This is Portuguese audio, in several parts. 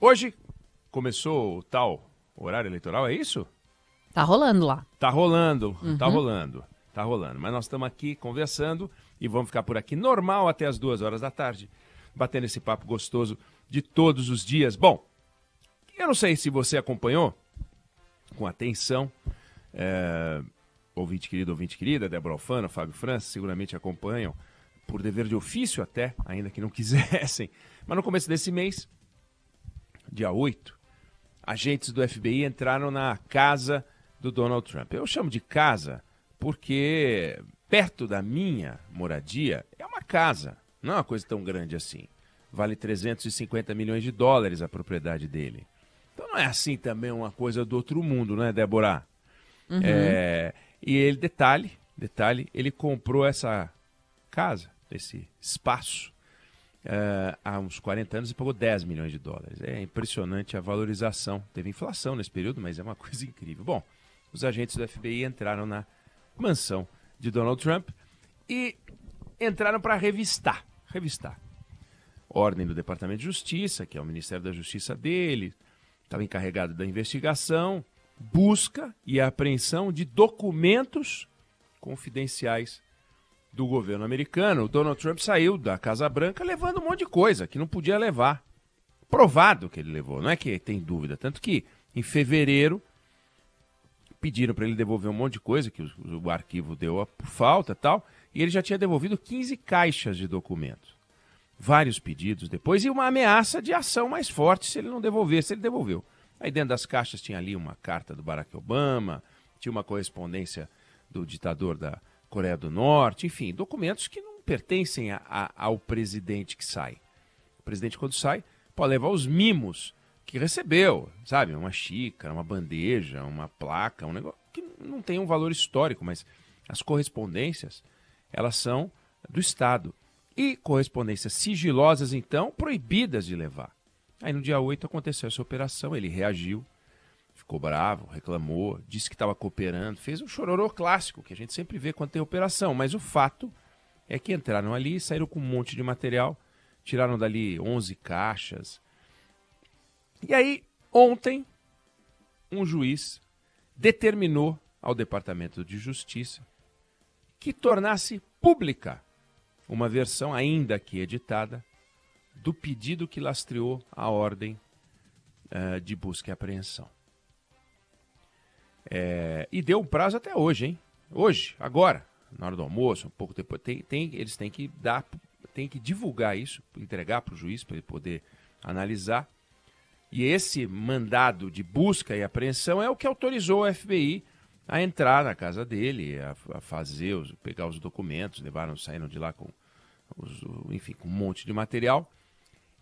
Hoje começou o tal horário eleitoral, é isso? Tá rolando lá. Tá rolando, tá rolando. Mas nós estamos aqui conversando e vamos ficar por aqui normal até as 2 horas da tarde, batendo esse papo gostoso de todos os dias. Bom, eu não sei se você acompanhou com atenção, ouvinte querida, Débora Alfano, Fábio França, seguramente acompanham, por dever de ofício até, ainda que não quisessem. Mas no começo desse mês, dia 8, agentes do FBI entraram na casa do Donald Trump. Eu chamo de casa porque perto da minha moradia é uma casa, não é uma coisa tão grande assim. Vale 350 milhões de dólares a propriedade dele. Então não é assim também uma coisa do outro mundo, né, Débora? E ele, detalhe, ele comprou essa casa, esse espaço, há uns 40 anos e pagou 10 milhões de dólares. É impressionante a valorização. Teve inflação nesse período, mas é uma coisa incrível. Bom, os agentes do FBI entraram na mansão de Donald Trump e entraram para revistar. Ordem do Departamento de Justiça, que é o Ministério da Justiça dele, estava encarregado da investigação, busca e apreensão de documentos confidenciais do governo americano. O Donald Trump saiu da Casa Branca levando um monte de coisa que não podia levar. Provado que ele levou, não é que tem dúvida. Tanto que, em fevereiro, pediram para ele devolver um monte de coisa que o arquivo deu por falta e tal, e ele já tinha devolvido 15 caixas de documentos. Vários pedidos depois e uma ameaça de ação mais forte se ele não devolvesse. Ele devolveu. Aí dentro das caixas tinha ali uma carta do Barack Obama, tinha uma correspondência do ditador da Coreia do Norte, enfim, documentos que não pertencem ao presidente que sai. O presidente, quando sai, pode levar os mimos que recebeu, sabe? Uma xícara, uma bandeja, uma placa, um negócio que não tem um valor histórico, mas as correspondências, elas são do Estado. E correspondências sigilosas, então, proibidas de levar. Aí no dia 8 aconteceu essa operação, ele reagiu, ficou bravo, reclamou, disse que estava cooperando, fez um chororô clássico, que a gente sempre vê quando tem operação. Mas o fato é que entraram ali, saíram com um monte de material, tiraram dali 11 caixas. E aí, ontem, um juiz determinou ao Departamento de Justiça que tornasse pública uma versão, ainda que editada, do pedido que lastreou a ordem de busca e apreensão. E deu um prazo até hoje, hein? Hoje, agora, na hora do almoço, um pouco depois, eles têm que divulgar isso, entregar para o juiz, para ele poder analisar. E esse mandado de busca e apreensão é o que autorizou o FBI a entrar na casa dele, a pegar os documentos, saíram de lá com um monte de material.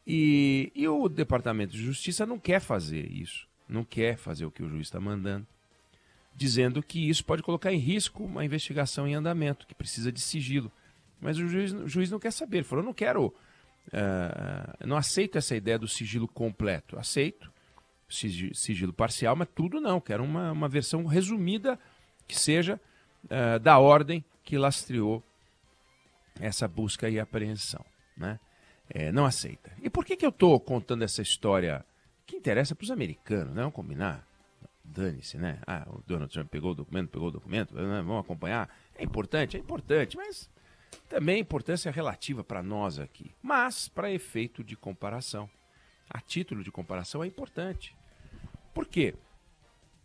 E o Departamento de Justiça não quer fazer isso, não quer fazer o que o juiz está mandando, dizendo que isso pode colocar em risco uma investigação em andamento, que precisa de sigilo. Mas o juiz não quer saber, ele falou, não aceito essa ideia do sigilo completo, aceito sigilo parcial, mas tudo não, quero uma versão resumida que seja da ordem que lastreou essa busca e apreensão, né? Não aceita. E por que eu estou contando essa história que interessa para os americanos, né? Vamos combinar? Dane-se, né? O Donald Trump pegou o documento, né? Vamos acompanhar. É importante, mas também a importância é relativa para nós aqui. Mas, para efeito de comparação, a título de comparação é importante. Por quê?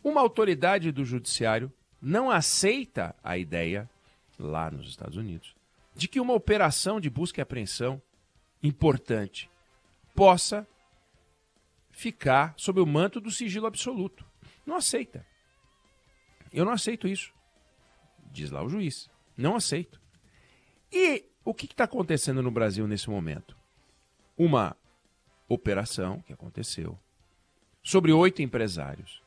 Uma autoridade do judiciário não aceita a ideia, lá nos Estados Unidos, de que uma operação de busca e apreensão importante possa ficar sob o manto do sigilo absoluto. Não aceita. Eu não aceito isso. Diz lá o juiz. Não aceito. E o que está acontecendo no Brasil nesse momento? Uma operação que aconteceu sobre 8 empresários,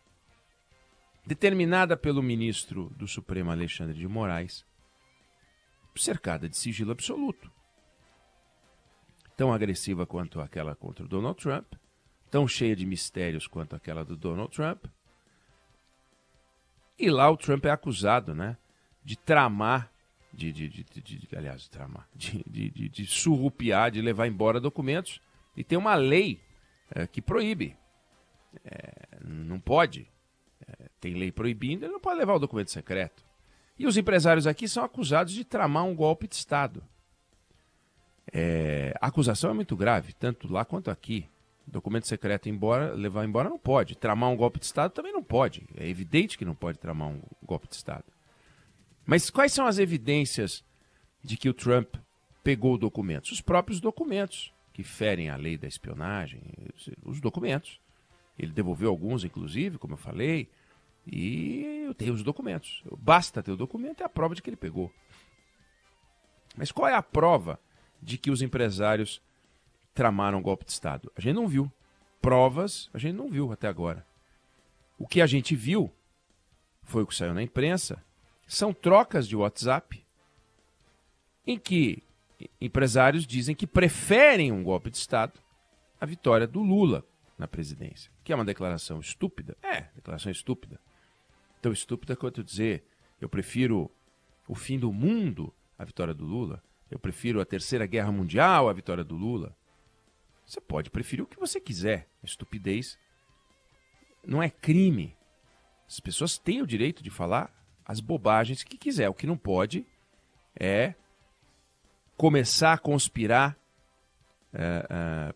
determinada pelo ministro do Supremo Alexandre de Moraes, cercada de sigilo absoluto. Tão agressiva quanto aquela contra o Donald Trump, tão cheia de mistérios quanto aquela do Donald Trump. E lá o Trump é acusado, né, de tramar, de surrupiar, de levar embora documentos. E tem uma lei que proíbe. Não pode. Tem lei proibindo, ele não pode levar o documento secreto. E os empresários aqui são acusados de tramar um golpe de Estado. A acusação é muito grave, tanto lá quanto aqui. Documento secreto levar embora não pode. Tramar um golpe de Estado também não pode. É evidente que não pode tramar um golpe de Estado. Mas quais são as evidências de que o Trump pegou documentos? Os próprios documentos que ferem a lei da espionagem, os documentos. Ele devolveu alguns, inclusive, como eu falei, e eu tenho os documentos. Basta ter o documento, é a prova de que ele pegou. Mas qual é a prova de que os empresários tramaram um golpe de Estado? A gente não viu. Provas a gente não viu até agora. O que a gente viu foi o que saiu na imprensa, são trocas de WhatsApp em que empresários dizem que preferem um golpe de Estado à vitória do Lula na presidência. Que é uma declaração estúpida? Declaração estúpida. Tão estúpida quanto dizer, eu prefiro o fim do mundo à vitória do Lula, eu prefiro a Terceira Guerra Mundial à vitória do Lula. Você pode preferir o que você quiser. A estupidez não é crime. As pessoas têm o direito de falar as bobagens que quiser. O que não pode é começar a conspirar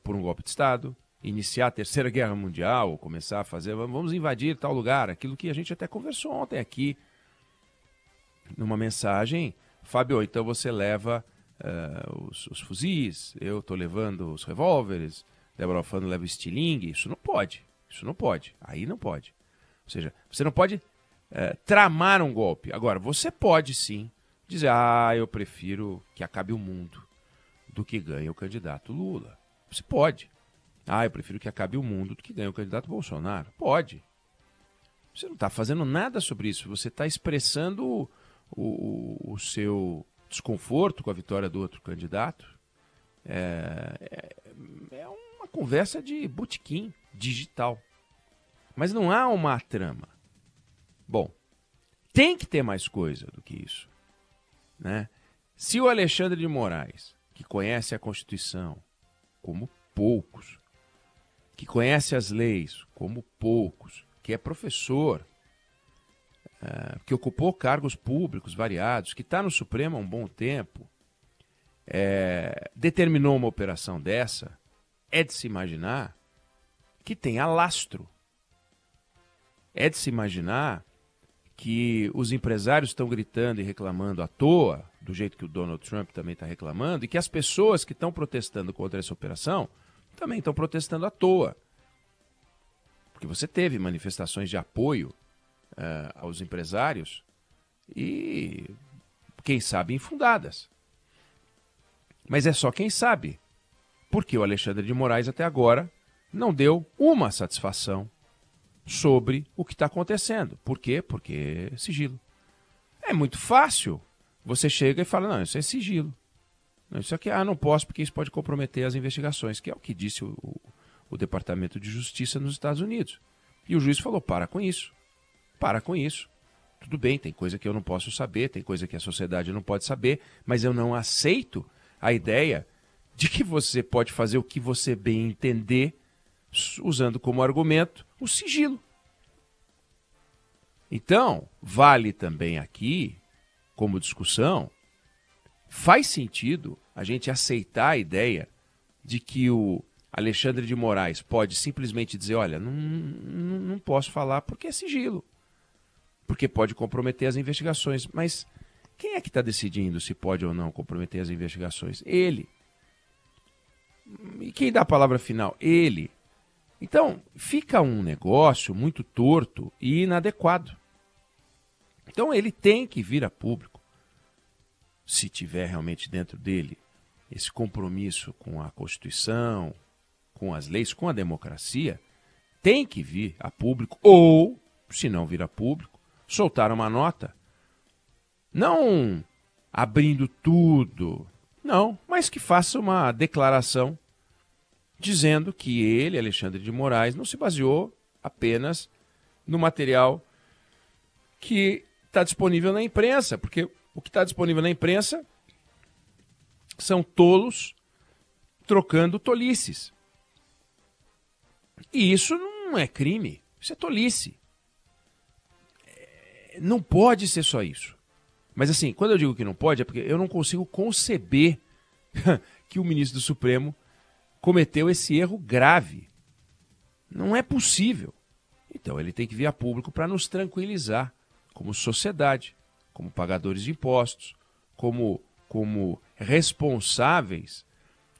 por um golpe de Estado, iniciar a Terceira Guerra Mundial, ou começar a fazer, vamos invadir tal lugar, aquilo que a gente até conversou ontem aqui, numa mensagem. Fábio, então você leva os fuzis, eu estou levando os revólveres, Débora Alfano leva o estilingue. Isso não pode, aí não pode. Ou seja, você não pode tramar um golpe. Agora, você pode sim dizer, eu prefiro que acabe o mundo do que ganhe o candidato Lula. Você pode. Eu prefiro que acabe o mundo do que ganhe o candidato Bolsonaro. Pode. Você não está fazendo nada sobre isso. Você está expressando o seu desconforto com a vitória do outro candidato. É uma conversa de botequim digital. Mas não há uma trama. Bom, tem que ter mais coisa do que isso, né? Se o Alexandre de Moraes, que conhece a Constituição como poucos, que conhece as leis como poucos, que é professor, que ocupou cargos públicos variados, que está no Supremo há um bom tempo, determinou uma operação dessa, é de se imaginar que tem alastro. É de se imaginar que os empresários estão gritando e reclamando à toa, do jeito que o Donald Trump também está reclamando, e que as pessoas que estão protestando contra essa operação também estão protestando à toa. Porque você teve manifestações de apoio aos empresários e, quem sabe, infundadas. Mas é só quem sabe, porque o Alexandre de Moraes até agora não deu uma satisfação sobre o que está acontecendo. Por quê? Porque é sigilo. É muito fácil. Você chega e fala, não, isso é sigilo. Não, isso aqui, não posso porque isso pode comprometer as investigações, que é o que disse o Departamento de Justiça nos Estados Unidos. E o juiz falou, para com isso. Para com isso. Tudo bem, tem coisa que eu não posso saber, tem coisa que a sociedade não pode saber, mas eu não aceito a ideia de que você pode fazer o que você bem entender, usando como argumento o sigilo. Então, vale também aqui, como discussão, faz sentido a gente aceitar a ideia de que o Alexandre de Moraes pode simplesmente dizer, olha, não posso falar porque é sigilo, porque pode comprometer as investigações. Mas quem é que está decidindo se pode ou não comprometer as investigações? Ele. E quem dá a palavra final? Ele. Então, fica um negócio muito torto e inadequado. Então, ele tem que vir a público, se tiver realmente dentro dele esse compromisso com a Constituição, com as leis, com a democracia, tem que vir a público, ou, se não vir a público, soltar uma nota, não abrindo tudo, não, mas que faça uma declaração dizendo que ele, Alexandre de Moraes, não se baseou apenas no material que está disponível na imprensa, porque o que está disponível na imprensa são tolos trocando tolices. E isso não é crime, isso é tolice. Não pode ser só isso. Mas assim, quando eu digo que não pode, é porque eu não consigo conceber que o ministro do Supremo cometeu esse erro grave. Não é possível. Então ele tem que vir a público para nos tranquilizar, como sociedade, como pagadores de impostos, como responsáveis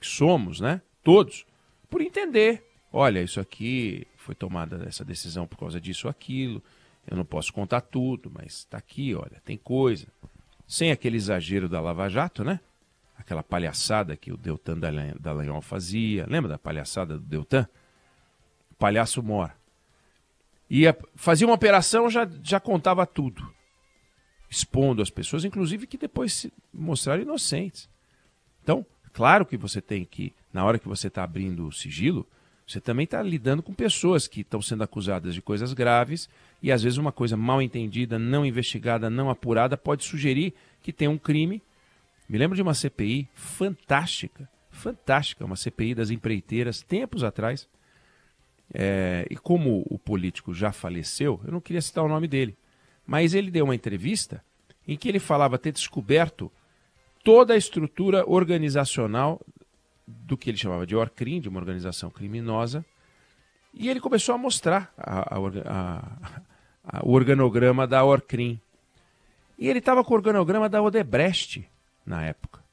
que somos, né? Todos, por entender. Olha, isso aqui foi tomada essa decisão por causa disso ou aquilo. Eu não posso contar tudo, mas está aqui, olha, tem coisa. Sem aquele exagero da Lava Jato, né? Aquela palhaçada que o Deltan Dallagnol fazia. Lembra da palhaçada do Deltan? O palhaço mora. Fazia uma operação, já contava tudo. Expondo as pessoas, inclusive que depois se mostraram inocentes. Então, claro que você tem que, na hora que você está abrindo o sigilo, você também está lidando com pessoas que estão sendo acusadas de coisas graves e às vezes uma coisa mal entendida, não investigada, não apurada pode sugerir que tem um crime. Me lembro de uma CPI fantástica, uma CPI das empreiteiras, tempos atrás. E como o político já faleceu, eu não queria citar o nome dele, mas ele deu uma entrevista em que ele falava ter descoberto toda a estrutura organizacional do que ele chamava de Orcrim, de uma organização criminosa, e ele começou a mostrar o organograma da Orcrim. E ele estava com o organograma da Odebrecht na época.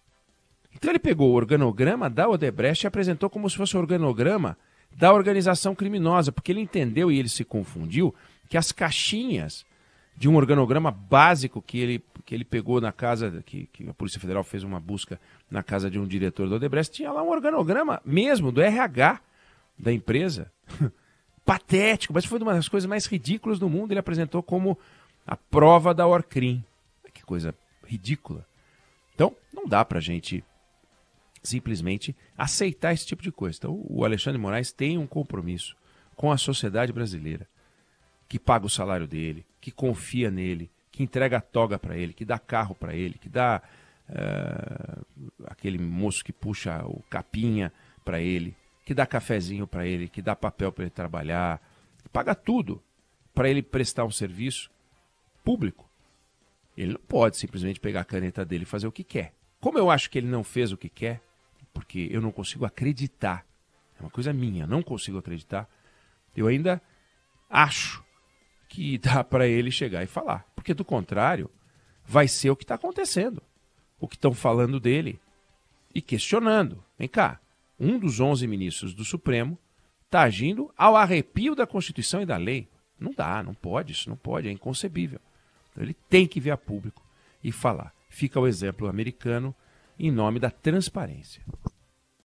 Então ele pegou o organograma da Odebrecht e apresentou como se fosse o organograma da organização criminosa, porque ele entendeu e ele se confundiu que as caixinhas de um organograma básico que ele pegou na casa, que a Polícia Federal fez uma busca na casa de um diretor do Odebrecht, tinha lá um organograma mesmo do RH da empresa. Patético, mas foi uma das coisas mais ridículas do mundo. Ele apresentou como a prova da Orcrim. Que coisa ridícula. Então, não dá pra gente simplesmente aceitar esse tipo de coisa. Então, o Alexandre de Moraes tem um compromisso com a sociedade brasileira, que paga o salário dele, que confia nele, que entrega a toga para ele, que dá carro para ele, que dá aquele moço que puxa o capinha para ele, que dá cafezinho para ele, que dá papel para ele trabalhar, que paga tudo para ele prestar um serviço público. Ele não pode simplesmente pegar a caneta dele e fazer o que quer. Como eu acho que ele não fez o que quer, porque eu não consigo acreditar, é uma coisa minha, não consigo acreditar, eu ainda acho que dá para ele chegar e falar. Porque do contrário, vai ser o que está acontecendo. O que estão falando dele e questionando. Vem cá, um dos 11 ministros do Supremo está agindo ao arrepio da Constituição e da lei. Não dá, não pode, isso não pode, é inconcebível. Então ele tem que vir a público e falar. Fica o exemplo americano em nome da transparência.